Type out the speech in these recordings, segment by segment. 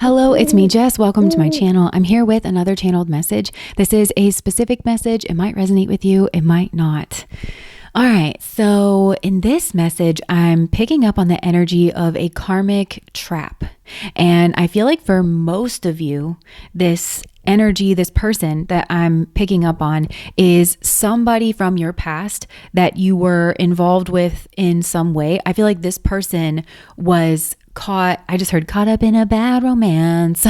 Hello, it's me, Jess. Welcome to my channel. I'm here with another channeled message. This is a specific message. It might resonate with you, it might not. All right, so in this message, I'm picking up on the energy of a karmic trap. And I feel like for most of you, this energy, this person that I'm picking up on is somebody from your past that you were involved with in some way. I feel like this person was I just heard caught up in a bad romance.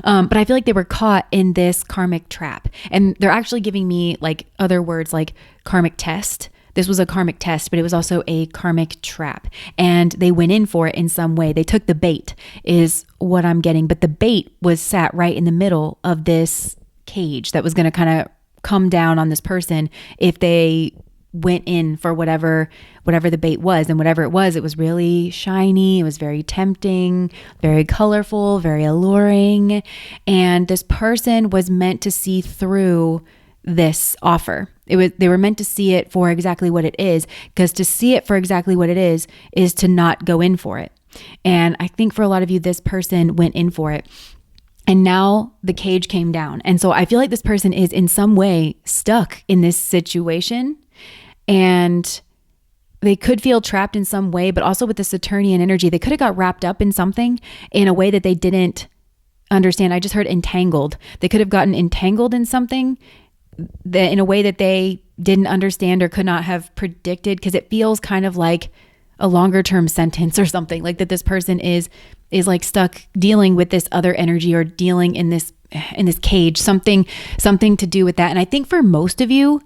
But I feel like they were caught in this karmic trap. And they're actually giving me like other words like karmic test. This was a karmic test, but it was also a karmic trap. And they went in for it in some way. They took the bait is what I'm getting. But the bait was sat right in the middle of this cage that was going to kind of come down on this person if they went in for whatever the bait was. And whatever it was really shiny. It was very tempting, very colorful, very alluring. And this person was meant to see through this offer. They were meant to see it for exactly what it is, because to see it for exactly what it is to not go in for it. And I think for a lot of you, this person went in for it. And now the cage came down. And so I feel like this person is in some way stuck in this situation. And they could feel trapped in some way, but also with the Saturnian energy, they could have got wrapped up in something in a way that they didn't understand. I just heard entangled. They could have gotten entangled in something that in a way that they didn't understand or could not have predicted, because it feels kind of like a longer term sentence or something, like that this person is like stuck dealing with this other energy or dealing in this cage, something to do with that. And I think for most of you,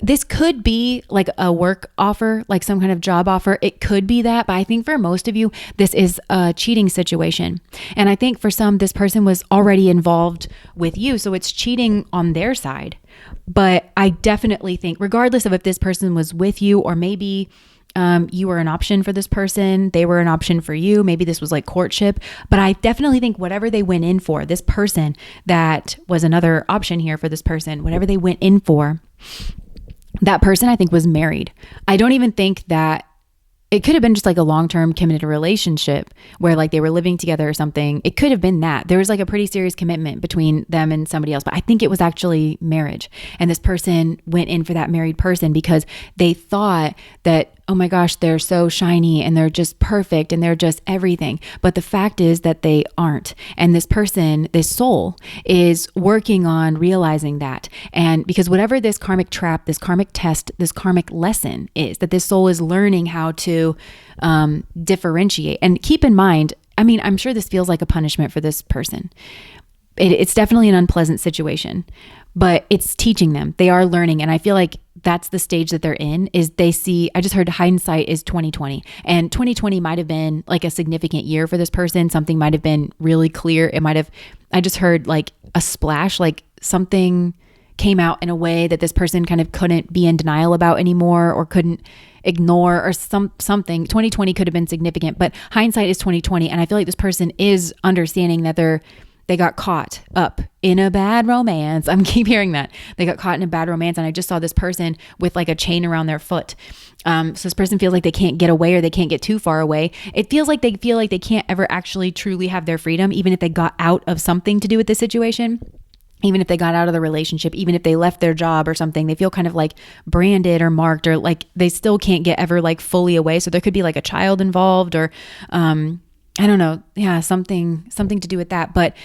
this could be like a work offer, like some kind of job offer. It could be that, but I think for most of you, this is a cheating situation. And I think for some, this person was already involved with you, so it's cheating on their side. But I definitely think, regardless of if this person was with you or maybe you were an option for this person, they were an option for you, maybe this was like courtship, but I definitely think whatever they went in for, this person that was another option here for this person, whatever they went in for, that person I think was married. I don't even think that it could have been just like a long-term committed relationship where like they were living together or something. It could have been that there was like a pretty serious commitment between them and somebody else, but I think it was actually marriage. And this person went in for that married person because they thought that, oh my gosh, they're so shiny and they're just perfect and they're just everything. But the fact is that they aren't. And this person, this soul, is working on realizing that. And because whatever this karmic trap, this karmic test, this karmic lesson is, that this soul is learning how to differentiate. And keep in mind, I mean, I'm sure this feels like a punishment for this person. It's definitely an unpleasant situation, but it's teaching them. They are learning. And I feel like that's the stage that they're in, is they see, I just heard hindsight is 2020, and 2020 might've been like a significant year for this person. Something might've been really clear. I just heard like a splash, like something came out in a way that this person kind of couldn't be in denial about anymore or couldn't ignore or something. 2020 could have been significant, but hindsight is 2020. And I feel like this person is understanding that they got caught up in a bad romance. I'm keep hearing that. They got caught in a bad romance. And I just saw this person with like a chain around their foot. So this person feels like they can't get away or they can't get too far away. It feels like they can't ever actually truly have their freedom, even if they got out of something to do with the situation. Even if they got out of the relationship, even if they left their job or something, they feel kind of like branded or marked, or like they still can't get ever like fully away. So there could be like a child involved, or I don't know. Yeah, something to do with that. But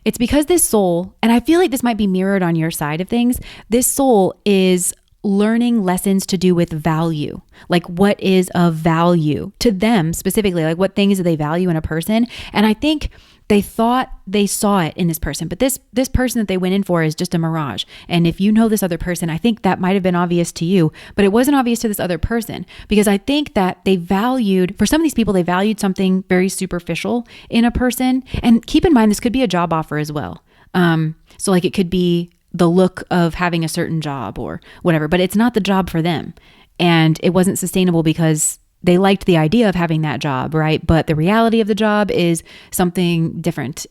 it's because this soul, and I feel like this might be mirrored on your side of things, this soul is learning lessons to do with value. Like what is of value to them specifically, like what things do they value in a person. And I think they thought they saw it in this person, but this person that they went in for is just a mirage. And if you know this other person, I think that might've been obvious to you, but it wasn't obvious to this other person, because I think that for some of these people, they valued something very superficial in a person. And keep in mind, this could be a job offer as well. So like it could be the look of having a certain job or whatever, but it's not the job for them. And it wasn't sustainable because they liked the idea of having that job, right? But the reality of the job is something different,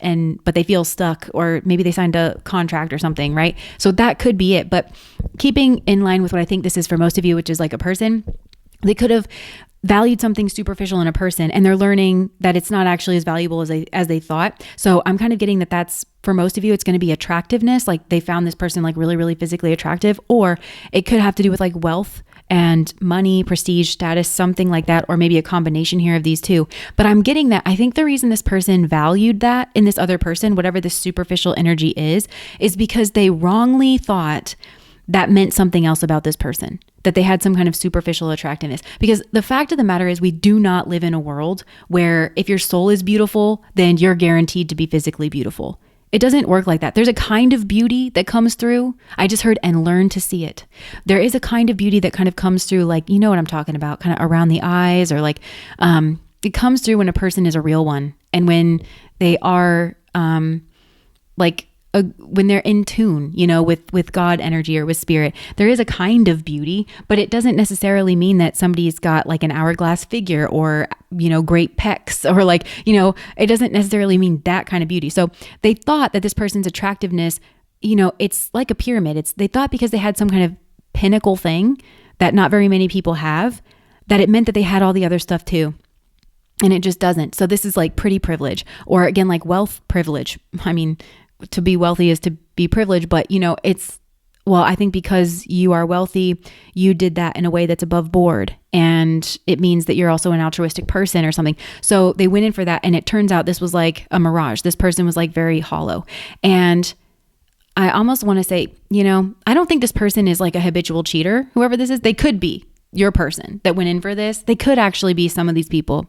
but they feel stuck, or maybe they signed a contract or something, right? So that could be it. But keeping in line with what I think this is for most of you, which is like a person, they could have valued something superficial in a person, and they're learning that it's not actually as valuable as they thought. So I'm kind of getting that that's, for most of you, it's going to be attractiveness. Like they found this person like really, really physically attractive, or it could have to do with like wealth and money, prestige, status, something like that, or maybe a combination here of these two. But I'm getting that I think the reason this person valued that in this other person, whatever this superficial energy is because they wrongly thought that meant something else about this person, that they had some kind of superficial attractiveness. Because the fact of the matter is, we do not live in a world where if your soul is beautiful, then you're guaranteed to be physically beautiful. It doesn't work like that. There's a kind of beauty that comes through. I just heard, and learn to see it. There is a kind of beauty that kind of comes through, like, you know what I'm talking about, kind of around the eyes, or like, it comes through when a person is a real one. And when they are, when they're in tune, you know, with God energy or with spirit, there is a kind of beauty, but it doesn't necessarily mean that somebody's got like an hourglass figure or, you know, great pecs, or like, you know, it doesn't necessarily mean that kind of beauty. So they thought that this person's attractiveness, you know, it's like a pyramid. They thought because they had some kind of pinnacle thing that not very many people have, that it meant that they had all the other stuff too. And it just doesn't. So this is like pretty privilege, or again, like wealth privilege. I mean, to be wealthy is to be privileged, but you know, I think because you are wealthy, you did that in a way that's above board, and it means that you're also an altruistic person or something. So they went in for that, and it turns out this was like a mirage. This person was like very hollow. And I almost want to say, you know, I don't think this person is like a habitual cheater, whoever this is. They could be your person that went in for this. They could actually be some of these people.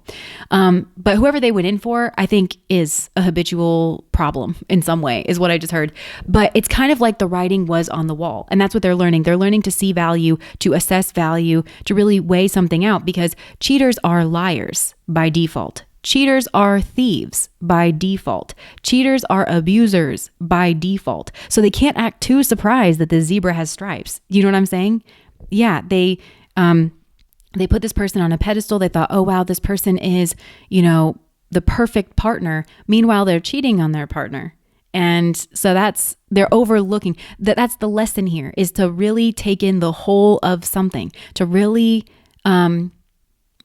But whoever they went in for, I think is a habitual problem in some way, is what I just heard. But it's kind of like the writing was on the wall. And that's what they're learning. They're learning to see value, to assess value, to really weigh something out, because cheaters are liars by default. Cheaters are thieves by default. Cheaters are abusers by default. So they can't act too surprised that the zebra has stripes. You know what I'm saying? Yeah, they put this person on a pedestal. They thought, oh, wow, this person is, you know, the perfect partner. Meanwhile, they're cheating on their partner. And so they're overlooking that's the lesson here, is to really take in the whole of something, to really, to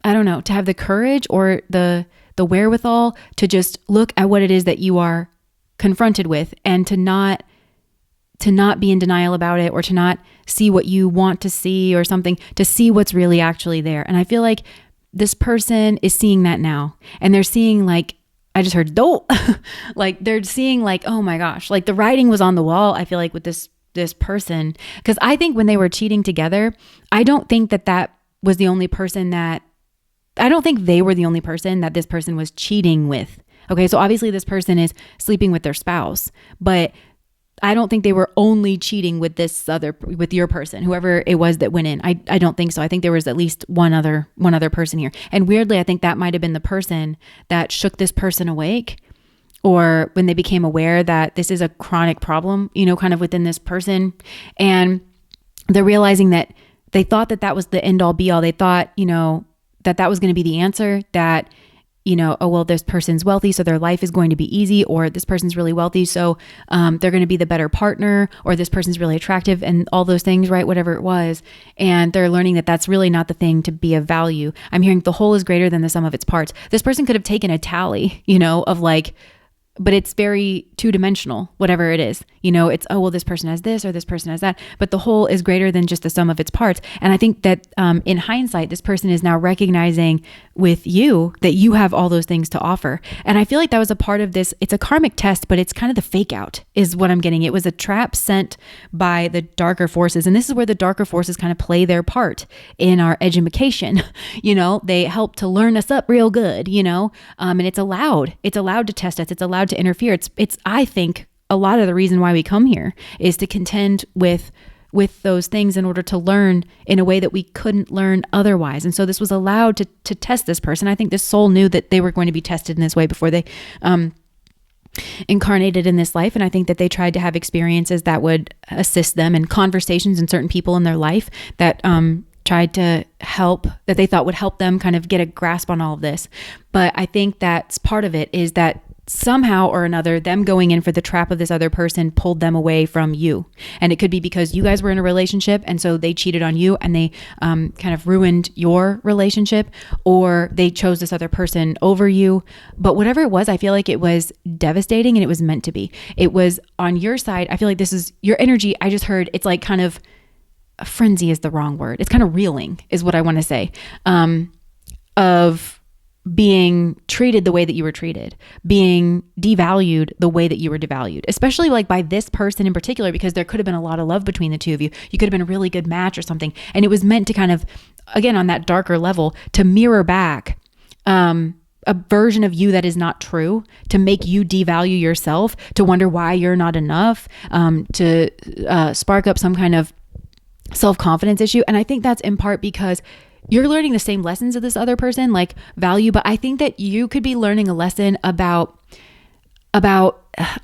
have the courage or the wherewithal to just look at what it is that you are confronted with, and to not be in denial about it, or to not see what you want to see or something, to see what's really actually there. And I feel like this person is seeing that now, and they're seeing, like, I just heard, like they're seeing like, oh my gosh, like the writing was on the wall. I feel like with this person, because I think when they were cheating together, I don't think that was the only person I don't think they were the only person that this person was cheating with. Okay. So obviously this person is sleeping with their spouse, but I don't think they were only cheating with with your person, whoever it was that went in. I don't think so. I think there was at least one other person here. And weirdly, I think that might have been the person that shook this person awake, or when they became aware that this is a chronic problem, you know, kind of within this person. And they're realizing that they thought that was the end all be all. They thought, you know, that was going to be the answer, that, you know, oh, well, this person's wealthy, so their life is going to be easy, or this person's really wealthy, so they're going to be the better partner, or this person's really attractive, and all those things, right? Whatever it was. And they're learning that that's really not the thing to be of value. I'm hearing the whole is greater than the sum of its parts. This person could have taken a tally, you know, of like, but it's very two-dimensional, whatever it is. You know, it's, oh, well, this person has this or this person has that, but the whole is greater than just the sum of its parts. And I think that in hindsight, this person is now recognizing with you that you have all those things to offer. And I feel like that was a part of this. It's a karmic test, but it's kind of the fake out is what I'm getting. It was a trap sent by the darker forces. And this is where the darker forces kind of play their part in our education. You know, they help to learn us up real good, you know, and it's allowed to test us. It's allowed to interfere. It's, I think, a lot of the reason why we come here is to contend with those things in order to learn in a way that we couldn't learn otherwise. And so this was allowed to test this person. I think this soul knew that they were going to be tested in this way before they incarnated in this life. And I think that they tried to have experiences that would assist them, and conversations and certain people in their life that tried to help, that they thought would help them kind of get a grasp on all of this. But I think that's part of it, is that somehow or another, them going in for the trap of this other person pulled them away from you. And it could be because you guys were in a relationship and so they cheated on you and they kind of ruined your relationship, or they chose this other person over you. But whatever it was, I feel like it was devastating and it was meant to be. It was on your side. I feel like this is your energy. I just heard it's like kind of frenzy is the wrong word. It's kind of reeling is what I want to say, of being treated the way that you were treated, being devalued the way that you were devalued, especially like by this person in particular, because there could have been a lot of love between the two of you. You could have been a really good match or something. And it was meant to kind of, again, on that darker level, to mirror back a version of you that is not true, to make you devalue yourself, to wonder why you're not enough, to spark up some kind of self-confidence issue. And I think that's in part because you're learning the same lessons of this other person, like value, but I think that you could be learning a lesson about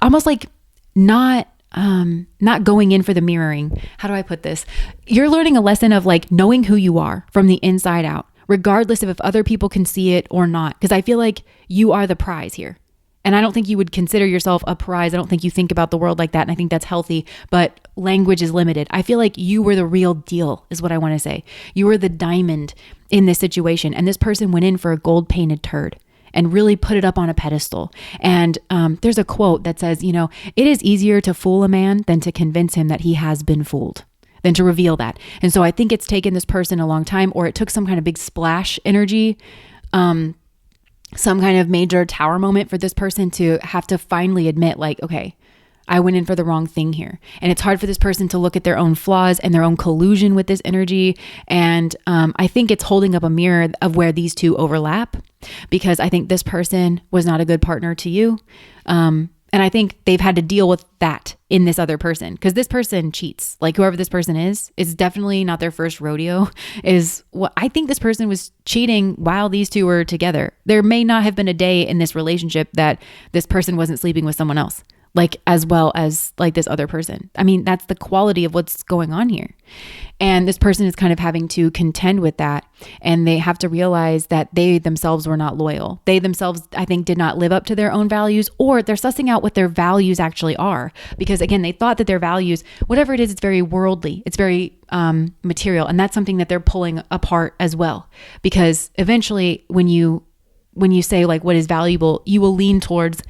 almost like not going in for the mirroring. How do I put this? You're learning a lesson of like knowing who you are from the inside out, regardless of if other people can see it or not. Because I feel like you are the prize here. And I don't think you would consider yourself a prize. I don't think you think about the world like that. And I think that's healthy, but language is limited. I feel like you were the real deal is what I want to say. You were the diamond in this situation. And this person went in for a gold painted turd and really put it up on a pedestal. And there's a quote that says, you know, it is easier to fool a man than to convince him that he has been fooled, than to reveal that. And so I think it's taken this person a long time, or it took some kind of big splash energy, some kind of major tower moment for this person to have to finally admit like, okay, I went in for the wrong thing here. And it's hard for this person to look at their own flaws and their own collusion with this energy. And I think it's holding up a mirror of where these two overlap, because I think this person was not a good partner to you. And I think they've had to deal with that in this other person, because this person cheats. Like whoever this person is definitely not their first rodeo. Is what I think this person was cheating while these two were together. There may not have been a day in this relationship that this person wasn't sleeping with someone else, like as well as like this other person. I mean, that's the quality of what's going on here. And this person is kind of having to contend with that. And they have to realize that they themselves were not loyal. They themselves, I think, did not live up to their own values, or they're sussing out what their values actually are. Because again, they thought that their values, whatever it is, it's very worldly. It's very material. And that's something that they're pulling apart as well. Because eventually when you say like what is valuable, you will lean towards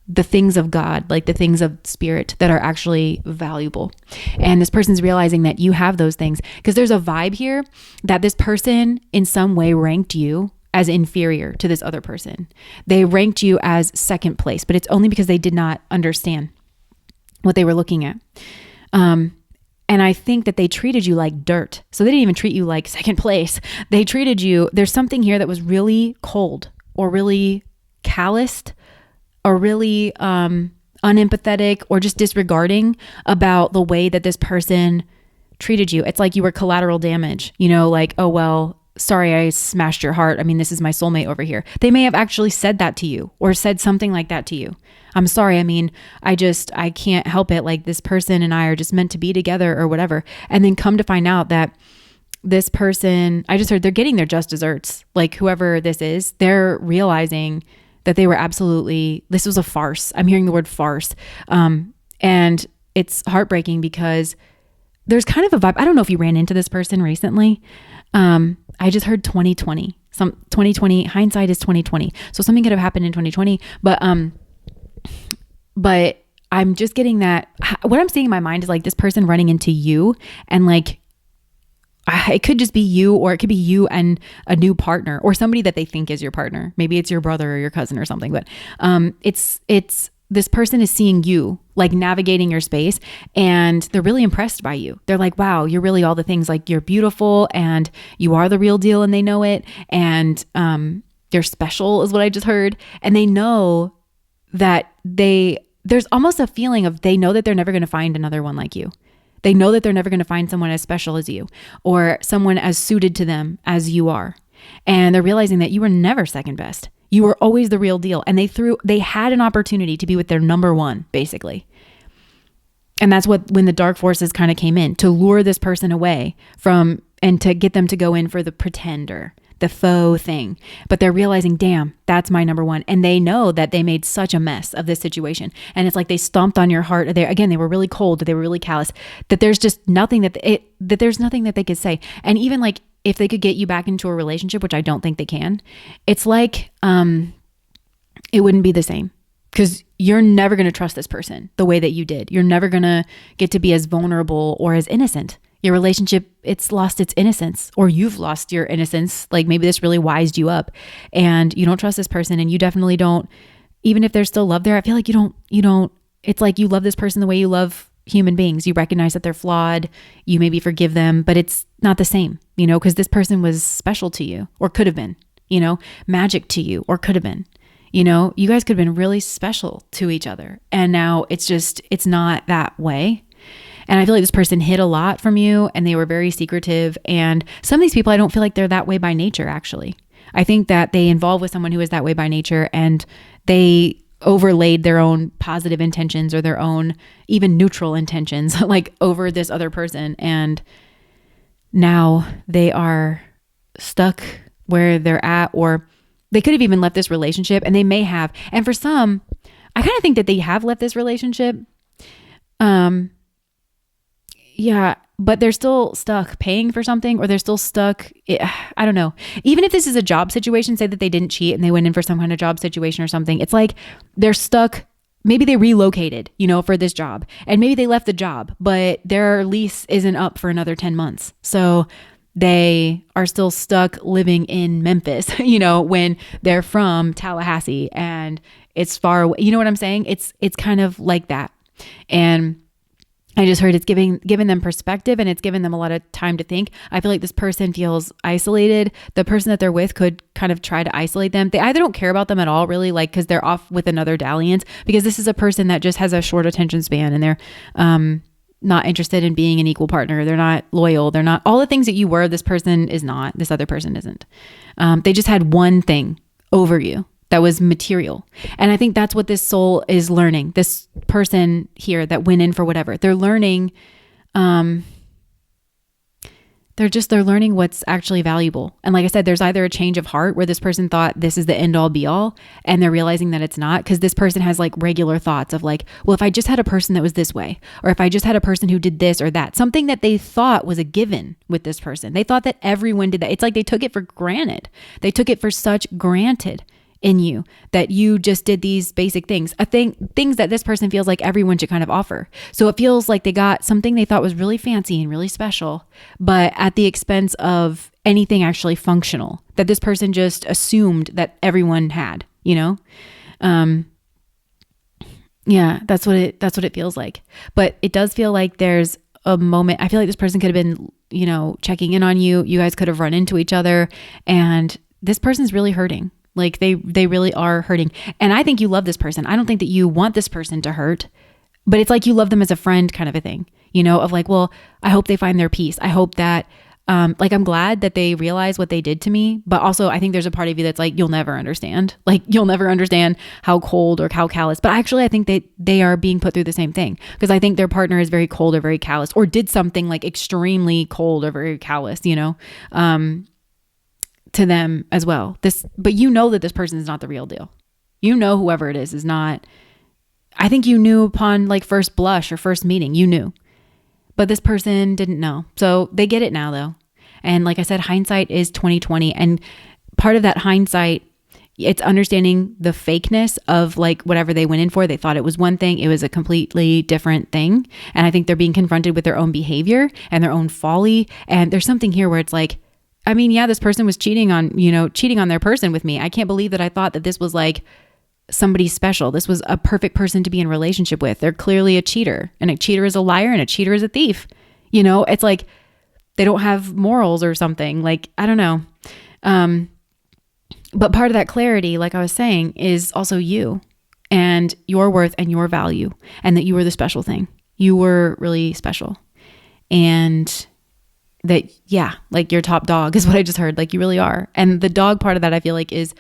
the things of God, like the things of spirit that are actually valuable. And this person's realizing that you have those things, because there's a vibe here that this person in some way ranked you as inferior to this other person. They ranked you as second place, but it's only because they did not understand what they were looking at. And I think that they treated you like dirt. So they didn't even treat you like second place. They treated you, there's something here that was really cold or really calloused or really unempathetic or just disregarding about the way that this person treated you. It's like you were collateral damage, you know, like, oh, well, sorry, I smashed your heart. I mean, this is my soulmate over here. They may have actually said that to you or said something like that to you. I'm sorry. I mean, I can't help it. Like this person and I are just meant to be together or whatever. And then come to find out that this person, I just heard they're getting their just desserts. Like whoever this is, they're realizing that they were this was a farce. I'm hearing the word farce. And it's heartbreaking because there's kind of a vibe. I don't know if you ran into this person recently. I just heard 2020, 2020, hindsight is 2020. So something could have happened in 2020, but I'm just getting that. What I'm seeing in my mind is like this person running into you, and like, it could just be you, or it could be you and a new partner or somebody that they think is your partner. Maybe it's your brother or your cousin or something, but it's this person is seeing you like navigating your space, and they're really impressed by you. They're like, wow, you're really all the things. Like you're beautiful and you are the real deal, and they know it. And you're special is what I just heard. And they know that there's almost a feeling of they know that they're never going to find another one like you. They know that they're never going to find someone as special as you, or someone as suited to them as you are. And they're realizing that you were never second best. You were always the real deal. And they had an opportunity to be with their number one, basically. And that's when the dark forces kind of came in to lure this person away from, and to get them to go in for the pretender, the faux thing, but they're realizing, damn, that's my number one. And they know that they made such a mess of this situation. And it's like they stomped on your heart. They were really cold, they were really callous, that there's just nothing that there's nothing that they could say. And even like if they could get you back into a relationship, which I don't think they can, it's like, it wouldn't be the same. Because you're never going to trust this person the way that you did. You're never going to get to be as vulnerable or as innocent. Your relationship, it's lost its innocence, or you've lost your innocence. Like maybe this really wised you up and you don't trust this person, and you definitely don't, even if there's still love there, I feel like you don't, it's like you love this person the way you love human beings. You recognize that they're flawed. You maybe forgive them, but it's not the same, because this person was special to you or could have been, magic to you or could have been. You guys could have been really special to each other. And now it's not that way. And I feel like this person hid a lot from you, and they were very secretive. And some of these people, I don't feel like they're that way by nature, actually. I think that they involve with someone who is that way by nature, and they overlaid their own positive intentions or their own even neutral intentions like over this other person. And now they are stuck where they're at, or they could have even left this relationship, and they may have. And for some, I kind of think that they have left this relationship. Yeah, but they're still stuck paying for something, or they're still stuck. I don't know. Even if this is a job situation, say that they didn't cheat and they went in for some kind of job situation or something. It's like they're stuck. Maybe they relocated, for this job, and maybe they left the job, but their lease isn't up for another 10 months. So they are still stuck living in Memphis, when they're from Tallahassee and it's far away. You know what I'm saying? It's kind of like that. And I just heard it's giving them perspective, and it's given them a lot of time to think. I feel like this person feels isolated. The person that they're with could kind of try to isolate them. They either don't care about them at all, really, like, because they're off with another dalliance, because this is a person that just has a short attention span, and they're not interested in being an equal partner. They're not loyal. They're not all the things that you were. This person is not. This other person isn't. They just had one thing over you that was material. And I think that's what this soul is learning. This person here that went in for whatever, they're learning, they're learning what's actually valuable. And like I said, there's either a change of heart where this person thought this is the end all be all, and they're realizing that it's not, because this person has like regular thoughts of like, well, if I just had a person that was this way, or if I just had a person who did this or that, something that they thought was a given with this person. They thought that everyone did that. It's like they took it for granted. They took it for such granted in you that you just did these basic things, things that this person feels like everyone should kind of offer. So it feels like they got something they thought was really fancy and really special, but at the expense of anything actually functional that this person just assumed that everyone had, Yeah, that's what it feels like. But it does feel like there's a moment. I feel like this person could have been, checking in on you. You guys could have run into each other, and this person's really hurting. Like they really are hurting. And I think you love this person. I don't think that you want this person to hurt, but it's like you love them as a friend kind of a thing, of like, well, I hope they find their peace. I hope that, I'm glad that they realize what they did to me, but also I think there's a part of you that's like, you'll never understand. Like you'll never understand how cold or how callous, but actually I think that they are being put through the same thing, because I think their partner is very cold or very callous, or did something like extremely cold or very callous, to them as well. But that this person is not the real deal. Whoever it is not. I think you knew upon like first blush or first meeting, you knew, but this person didn't know. So they get it now though. And like I said, hindsight is 2020. And part of that hindsight, it's understanding the fakeness of like whatever they went in for. They thought it was one thing. It was a completely different thing. And I think they're being confronted with their own behavior and their own folly. And there's something here where it's like, this person was cheating on their person with me. I can't believe that I thought that this was like somebody special. This was a perfect person to be in a relationship with. They're clearly a cheater, and a cheater is a liar, and a cheater is a thief. It's like they don't have morals or something. Like, I don't know. But part of that clarity, like I was saying, is also you and your worth and your value, and that you were the special thing. You were really special. And that, like your top dog is what I just heard. Like you really are. And the dog part of that I feel like is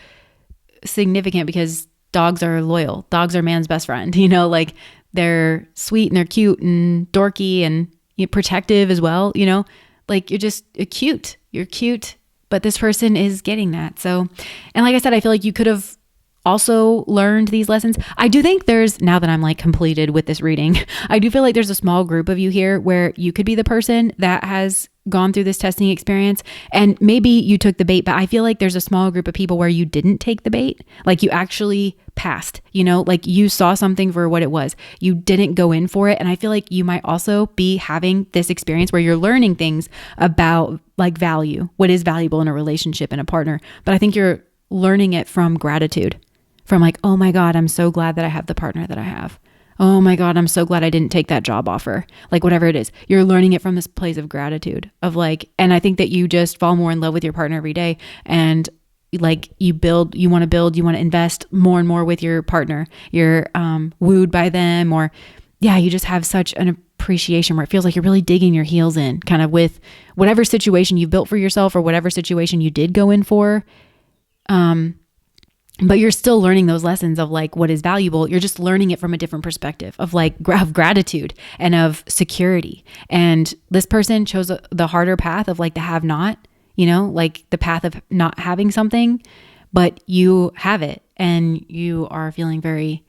significant, because dogs are loyal. Dogs are man's best friend, like they're sweet and they're cute and dorky and protective as well. Like you're cute. You're cute. but this person is getting that. So, and like I said, I feel like you could have also learned these lessons. I do think there's, now that I'm like completed with this reading, I do feel like there's a small group of you here where you could be the person that has gone through this testing experience, and maybe you took the bait, but I feel like there's a small group of people where you didn't take the bait. Like you actually passed, you know, like you saw something for what it was. You didn't go in for it. And I feel like you might also be having this experience where you're learning things about like value, what is valuable in a relationship and a partner. But I think you're learning it from gratitude, from like, oh my God, I'm so glad that I have the partner that I have. Oh my God, I'm so glad I didn't take that job offer. Like whatever it is, you're learning it from this place of gratitude of like, and I think that you just fall more in love with your partner every day. And like you want to invest more and more with your partner. You're wooed by them, or yeah, you just have such an appreciation where it feels like you're really digging your heels in kind of with whatever situation you've built for yourself or whatever situation you did go in for. But you're still learning those lessons of like what is valuable. You're just learning it from a different perspective of like of gratitude and of security. And this person chose the harder path of like the have not, you know, like the path of not having something, but you have it and you are feeling very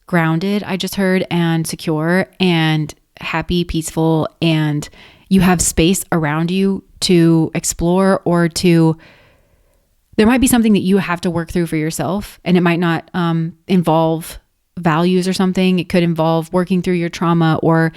grounded, I just heard, and secure and happy, peaceful, and you have space around you to explore or to, there might be something that you have to work through for yourself, and it might not involve values or something. It could involve working through your trauma, or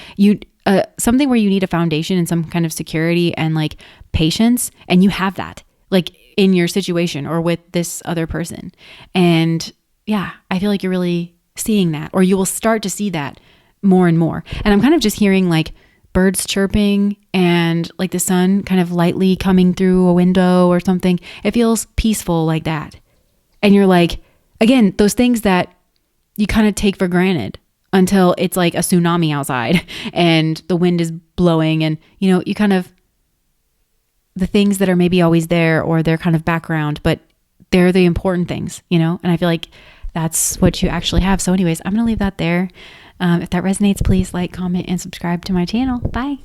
something where you need a foundation and some kind of security and like patience, and you have that like in your situation or with this other person. And yeah, I feel like you're really seeing that, or you will start to see that more and more. And I'm kind of just hearing like birds chirping and like the sun kind of lightly coming through a window or something. It feels peaceful like that. And you're like, again, those things that you kind of take for granted until it's like a tsunami outside and the wind is blowing, and you know, you kind of, the things that are maybe always there or they're kind of background, but they're the important things, you know? And I feel like that's what you actually have. So anyways, I'm going to leave that there. If that resonates, please like, comment, and subscribe to my channel. Bye.